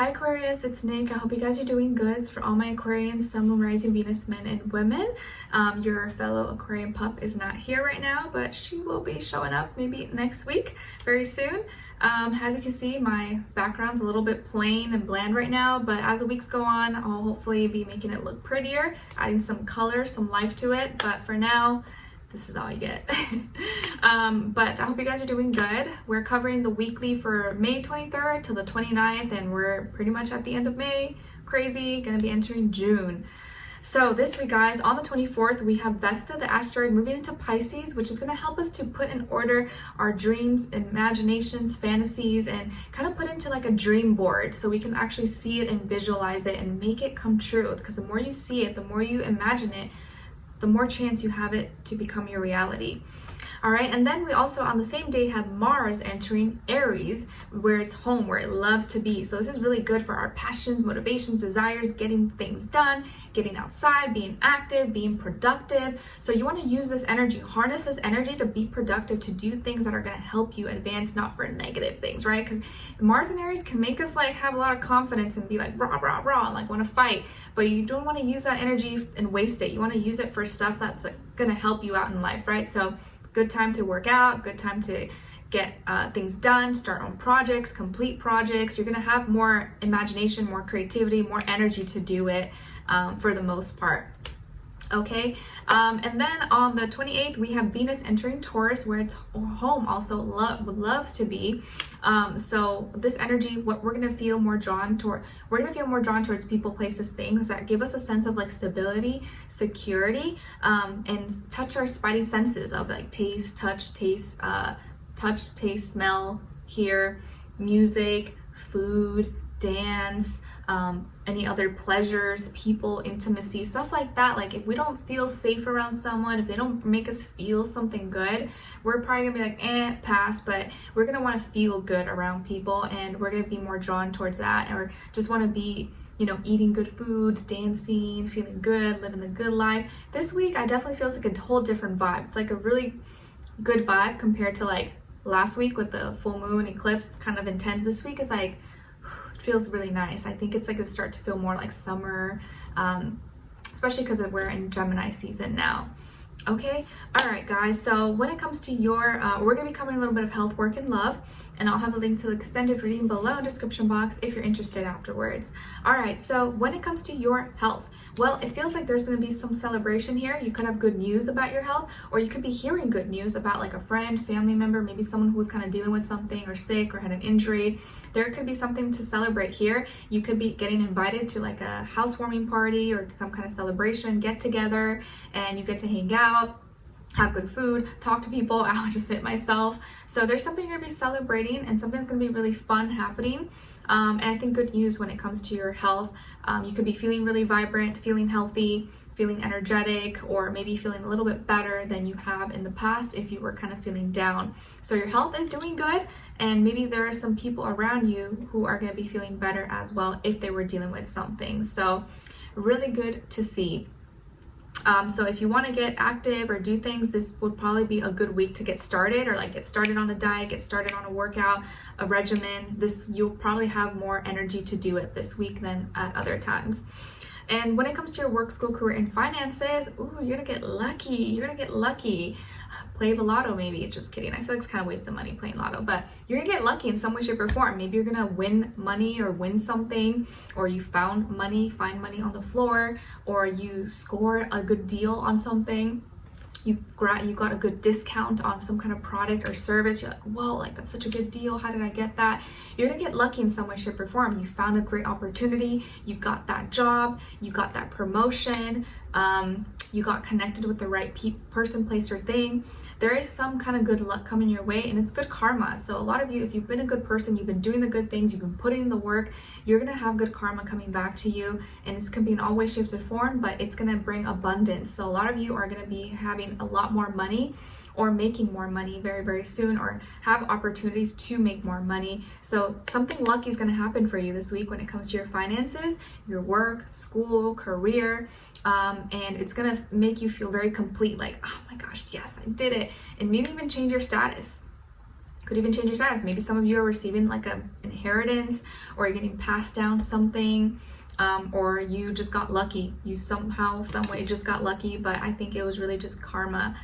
Hi Aquarius, it's Nick. I hope you guys are doing good. For all my Aquarians, Sun, Moon, Rising, Venus, men, and women. Your fellow Aquarian pup is not here right now, but she will be showing up maybe next week, very soon. As you can see, my background's a little bit plain and bland right now, but as the weeks go on, I'll hopefully be making it look prettier, adding some color, some life to it. But for now, this is all you get. But I hope you guys are doing good. We're covering the weekly for May 23rd to the 29th, and we're pretty much at the end of May. Crazy, gonna be entering June. So this week, guys, on the 24th, we have Vesta, the asteroid, moving into Pisces, which is gonna help us to put in order our dreams, imaginations, fantasies, and kind of put into like a dream board so we can actually see it and visualize it and make it come true. Because the more you see it, the more you imagine it, the more chance you have it to become your reality. All right, and then we also on the same day have Mars entering Aries, where it's home, where it loves to be. So this is really good for our passions, motivations, desires, getting things done, getting outside, being active, being productive. So you want to use this energy, harness this energy to be productive, to do things that are going to help you advance, not for negative things, right? Because Mars and Aries can make us like have a lot of confidence and be like rah, rah, rah, and like want to fight. But you don't want to use that energy and waste it. You want to use it for stuff that's like going to help you out in life, right? So good time to work out, good time to get things done, start on projects, complete projects. You're gonna have more imagination, more creativity, more energy to do it for the most part. Okay, and then on the 28th, we have Venus entering Taurus, where it's home also loves to be. So this energy, what we're gonna feel more drawn toward, towards people, places, things that give us a sense of like stability, security, and touch our spidey senses of like taste, taste, smell, hear, music, food, dance, any other pleasures, people, intimacy, stuff like that. Like if we don't feel safe around someone, if they don't make us feel something good, we're probably gonna be like, pass. But we're gonna want to feel good around people, and we're gonna be more drawn towards that, or just want to be, you know, eating good foods, dancing, feeling good, living the good life. This week, I definitely feel it's like a whole different vibe. It's like a really good vibe compared to like last week with the full moon eclipse, kind of intense. This week is like, feels really nice. I think it's like a start to feel more like summer, especially because we're in Gemini season now. Okay, all right guys, so when it comes to your we're going to be covering a little bit of health, work, and love, and I'll have a link to the extended reading below in the description box if you're interested afterwards. All right, so when it comes to your health, well, it feels like there's going to be some celebration here. You could have good news about your health, or you could be hearing good news about like a friend, family member, maybe someone who was kind of dealing with something or sick or had an injury. There could be something to celebrate here. You could be getting invited to like a housewarming party or some kind of celebration, get together, and you get to hang out, have good food, talk to people. I'll just hit myself. So there's something you're gonna be celebrating, and something's gonna be really fun happening. And I think good news when it comes to your health. You could be feeling really vibrant, feeling healthy, feeling energetic, or maybe feeling a little bit better than you have in the past if you were kind of feeling down. So your health is doing good, and maybe there are some people around you who are gonna be feeling better as well if they were dealing with something. So really good to see. So if you want to get active or do things, this would probably be a good week to get started, or like get started on a diet, get started on a workout, a regimen. You'll probably have more energy to do it this week than at other times. And when it comes to your work, school, career, and finances, ooh, you're gonna get lucky. You're gonna get lucky. Play the lotto, maybe. Just kidding. I feel like it's kind of waste of money playing lotto, but you're gonna get lucky in some way, shape, or form. Maybe you're gonna win money or win something, or you find money on the floor, or you score a good deal on something. You got a good discount on some kind of product or service. You're like, whoa, like that's such a good deal. How did I get that? You're gonna get lucky in some way, shape, or form. You found a great opportunity. You got that job. You got that promotion. You got connected with the right person, place, or thing. There is some kind of good luck coming your way, and it's good karma. So a lot of you, if you've been a good person, you've been doing the good things, you've been putting in the work, you're gonna have good karma coming back to you, and it's gonna be in all ways, shapes, or form, but it's gonna bring abundance. So a lot of you are gonna be having a lot more money, or making more money very, very soon, or have opportunities to make more money. So something lucky is going to happen for you this week when it comes to your finances, your work, school, career, and it's going to make you feel very complete, like, oh my gosh, yes, I did it, and maybe even change your status. Could even change your status. Maybe some of you are receiving like an inheritance, or you're getting passed down something, or you just got lucky. You somehow, some way just got lucky, but I think it was really just karma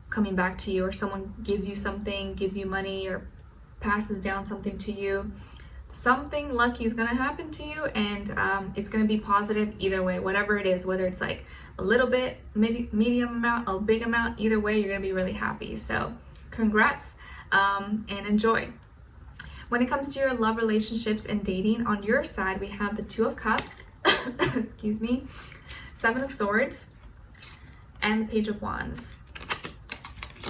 coming back to you, or someone gives you something, gives you money, or passes down something to you. Something lucky is going to happen to you, and it's going to be positive either way, whatever it is, whether it's like a little bit, maybe medium amount, a big amount, either way, you're going to be really happy. So congrats, and enjoy. When it comes to your love, relationships, and dating, on your side, we have the Two of Cups, excuse me, Seven of Swords, and the Page of Wands.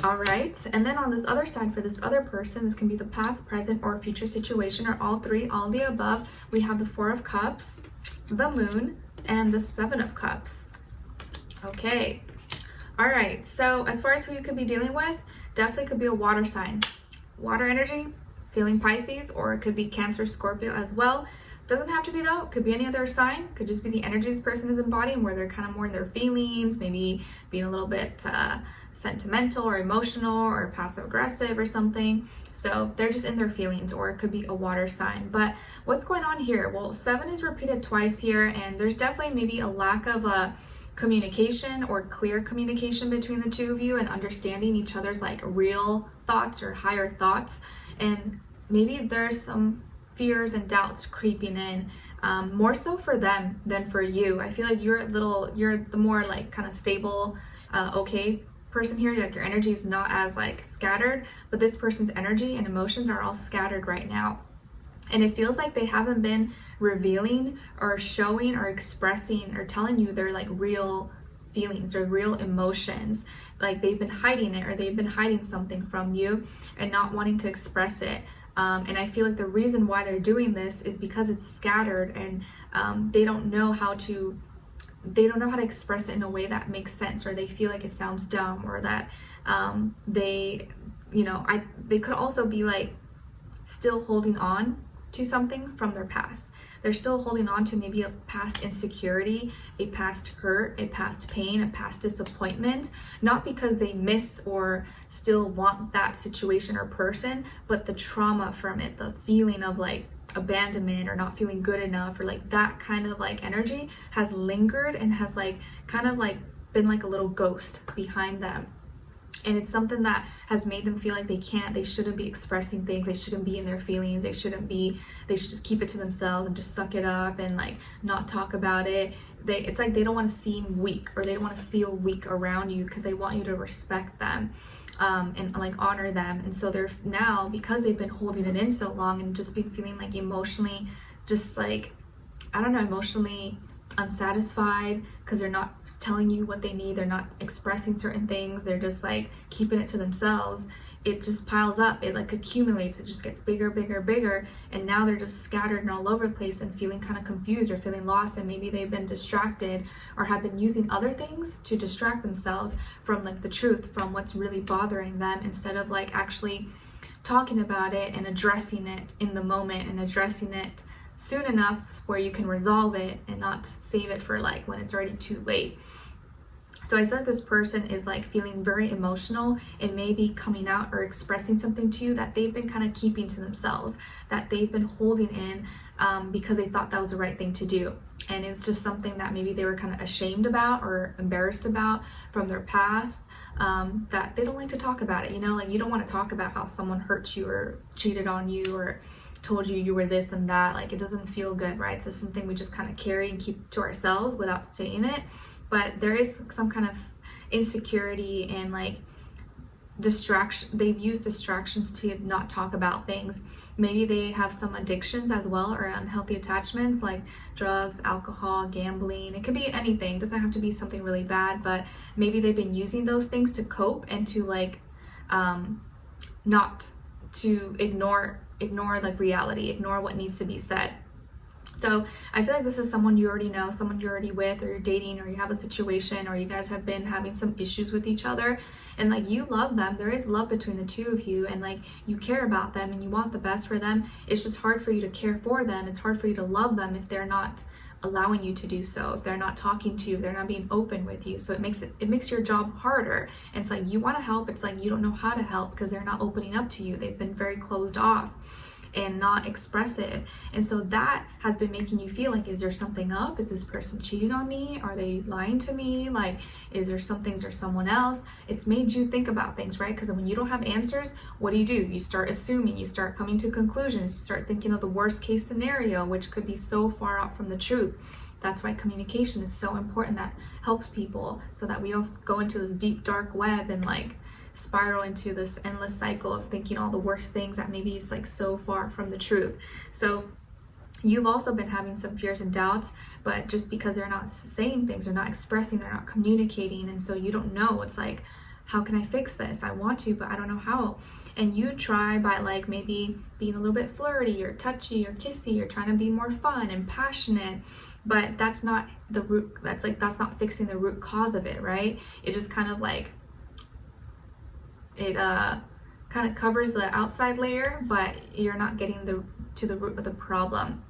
All right, and then on this other side, for this other person, this can be the past, present, or future situation, or all three, all the above. We have the Four of Cups, the Moon, and the Seven of Cups. Okay, all right, so as far as who you could be dealing with, definitely could be a water sign. Water energy, feeling Pisces, or it could be Cancer, Scorpio as well. Doesn't have to be though, could be any other sign, could just be the energy this person is embodying, where they're kind of more in their feelings, maybe being a little bit sentimental or emotional or passive aggressive or something. So they're just in their feelings, or it could be a water sign. But what's going on here? Well, 7 is repeated twice here, and there's definitely maybe a lack of communication or clear communication between the two of you, and understanding each other's like real thoughts or higher thoughts. And maybe there's some fears and doubts creeping in, more so for them than for you. I feel like you're the more like kind of stable, okay person here. Like your energy is not as like scattered, but this person's energy and emotions are all scattered right now. And it feels like they haven't been revealing or showing or expressing or telling you their like real feelings or real emotions. Like they've been hiding it, or they've been hiding something from you and not wanting to express it. And I feel like the reason why they're doing this is because it's scattered, and they don't know how to express it in a way that makes sense, or they feel like it sounds dumb, or that they could also be like still holding on to something from their past. They're still holding on to maybe a past insecurity, a past hurt, a past pain, a past disappointment, not because they miss or still want that situation or person, but the trauma from it, the feeling of like abandonment or not feeling good enough, or like that kind of like energy has lingered and has like kind of like been like a little ghost behind them. And it's something that has made them feel like they shouldn't be expressing things, they shouldn't be in their feelings, they should just keep it to themselves and just suck it up and like not talk about it. It's like they don't want to seem weak, or they don't want to feel weak around you, because they want you to respect them and like honor them. And so they're now, because they've been holding it in so long and just been feeling like emotionally, just like, I don't know, emotionally unsatisfied, because they're not telling you what they need, they're not expressing certain things, they're just like keeping it to themselves. It just piles up, it like accumulates, it just gets bigger, and now they're just scattered and all over the place and feeling kind of confused or feeling lost. And maybe they've been distracted or have been using other things to distract themselves from like the truth, from what's really bothering them, instead of like actually talking about it and addressing it in the moment, and addressing it soon enough where you can resolve it and not save it for like when it's already too late. So I feel like this person is like feeling very emotional and maybe coming out or expressing something to you that they've been kind of keeping to themselves, that they've been holding in because they thought that was the right thing to do. And it's just something that maybe they were kind of ashamed about or embarrassed about from their past, that they don't like to talk about it. You know, like you don't want to talk about how someone hurt you or cheated on you or told you were this and that. Like it doesn't feel good, right? So something we just kind of carry and keep to ourselves without saying it. But there is some kind of insecurity and like distraction. They've used distractions to not talk about things. Maybe they have some addictions as well, or unhealthy attachments like drugs, alcohol, gambling. It could be anything. It doesn't have to be something really bad, but maybe they've been using those things to cope and to like not to ignore like reality, ignore what needs to be said. So I feel like this is someone you already know, someone you're already with, or you're dating, or you have a situation, or you guys have been having some issues with each other, and like you love them. There is love between the two of you, and like you care about them and you want the best for them. It's just hard for you to care for them. It's hard for you to love them if they're not allowing you to do so, if they're not talking to you, if they're not being open with you. So it makes your job harder. And it's like you want to help, it's like you don't know how to help because they're not opening up to you. They've been very closed off and not expressive. And so that has been making you feel like, is there something up? Is this person cheating on me? Are they lying to me? Like, is there someone else? It's made you think about things, right? Because when you don't have answers, what do? You start assuming, you start coming to conclusions, you start thinking of the worst case scenario, which could be so far out from the truth. That's why communication is so important. That helps people so that we don't go into this deep dark web and like spiral into this endless cycle of thinking all the worst things that maybe is like so far from the truth. So you've also been having some fears and doubts, but just because they're not saying things, they're not expressing, they're not communicating, and so you don't know. It's like, how can I fix this? I want to, but I don't know how. And you try by like maybe being a little bit flirty or touchy or kissy or trying to be more fun and passionate, but that's not the root. That's not fixing the root cause of it, right? It just kind of like, it kind of covers the outside layer, but you're not getting to the root of the problem.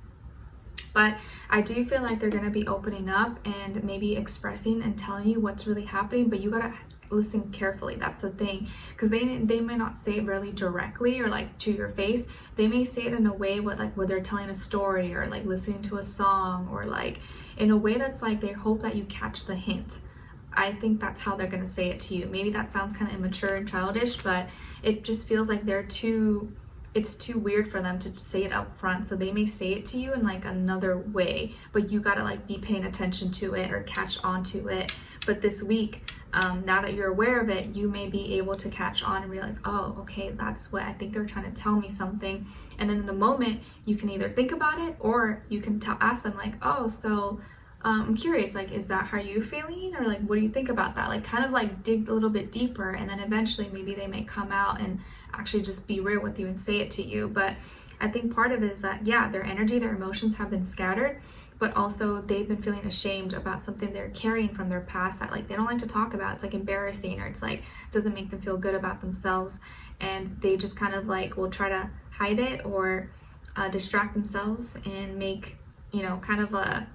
But I do feel like they're going to be opening up and maybe expressing and telling you what's really happening, but you got to listen carefully. That's the thing, because they may not say it really directly or like to your face. They may say it in a way where they're telling a story or like listening to a song, or like in a way that's like they hope that you catch the hint. I think that's how they're going to say it to you. Maybe that sounds kind of immature and childish, but it just feels like it's too weird for them to say it up front. So they may say it to you in like another way, but you got to like be paying attention to it or catch on to it. But this week, now that you're aware of it, you may be able to catch on and realize, oh, okay, that's what I think they're trying to tell me something. And then in the moment, you can either think about it or you can ask them like, oh, so I'm curious, like, is that how you feeling? Or like, what do you think about that? Like, kind of like dig a little bit deeper, and then eventually maybe they may come out and actually just be real with you and say it to you. But I think part of it is that, yeah, their energy, their emotions have been scattered, but also they've been feeling ashamed about something they're carrying from their past that like they don't like to talk about. It's like embarrassing, or it's like doesn't make them feel good about themselves, and they just kind of like will try to hide it or distract themselves and make, you know, kind of a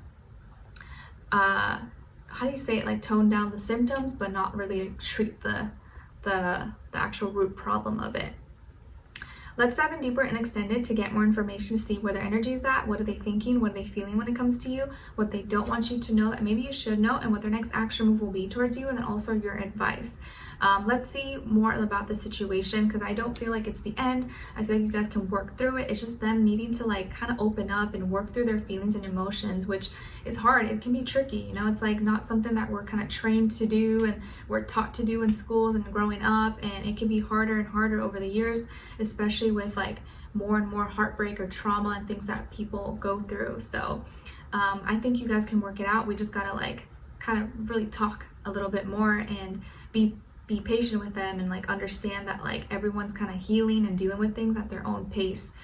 how do you say it, like tone down the symptoms but not really treat the actual root problem of it. Let's dive in deeper and extended to get more information to see where their energy is at, what are they thinking, what are they feeling when it comes to you, what they don't want you to know that maybe you should know, and what their next action move will be towards you, and then also your advice. Let's see more about the situation, because I don't feel like it's the end. I feel like you guys can work through it. It's just them needing to like kind of open up and work through their feelings and emotions, which is hard. It can be tricky, you know. It's like not something that we're kind of trained to do and we're taught to do in schools and growing up, and it can be harder and harder over the years, especially with like more and more heartbreak or trauma and things that people go through. So I think you guys can work it out. We just gotta like kind of really talk a little bit more and be patient with them, and like understand that like everyone's kind of healing and dealing with things at their own pace,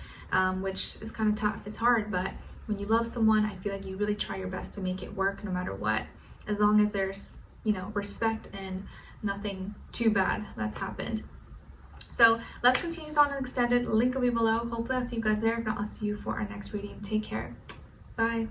which is kind of tough. It's hard, but when you love someone, I feel like you really try your best to make it work no matter what, as long as there's, you know, respect and nothing too bad that's happened. So let's continue on an extended. Link will be below. Hopefully I'll see you guys there. If not, I'll see you for our next reading. Take care. Bye.